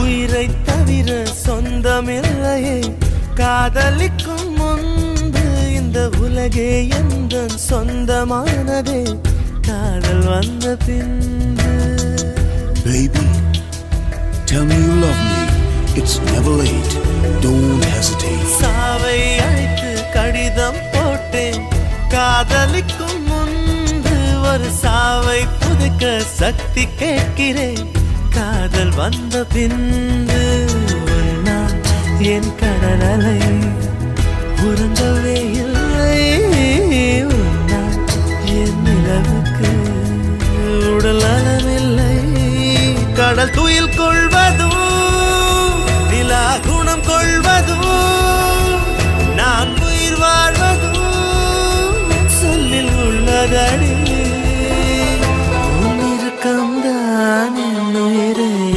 உயிரை தவிர சொந்தமில்லையே காதலிக்கும் முன்பு இந்த உலகே எந்த சொந்தமானதே காதல் வந்த பின்பு. Baby, tell me you love me. It's never late. Don't hesitate. சாவை அழைத்து கடிதம் போட்டேன் காதலிக்கும் முன்பு ஒரு சாவை புதுக்க சக்தி கேட்கிறேன் காதல் வந்த பின்பு. நான் என் கடல் அலை உறங்கவே இல்லை நான் என் நிலவுக்கு உடல் அலமில்லை. கடல் துயில் கொள்வதும் நிலா குணம் கொள்வதும் நான் உயிர் வாழ்வதும் சொல்லில் உள்ளதடி.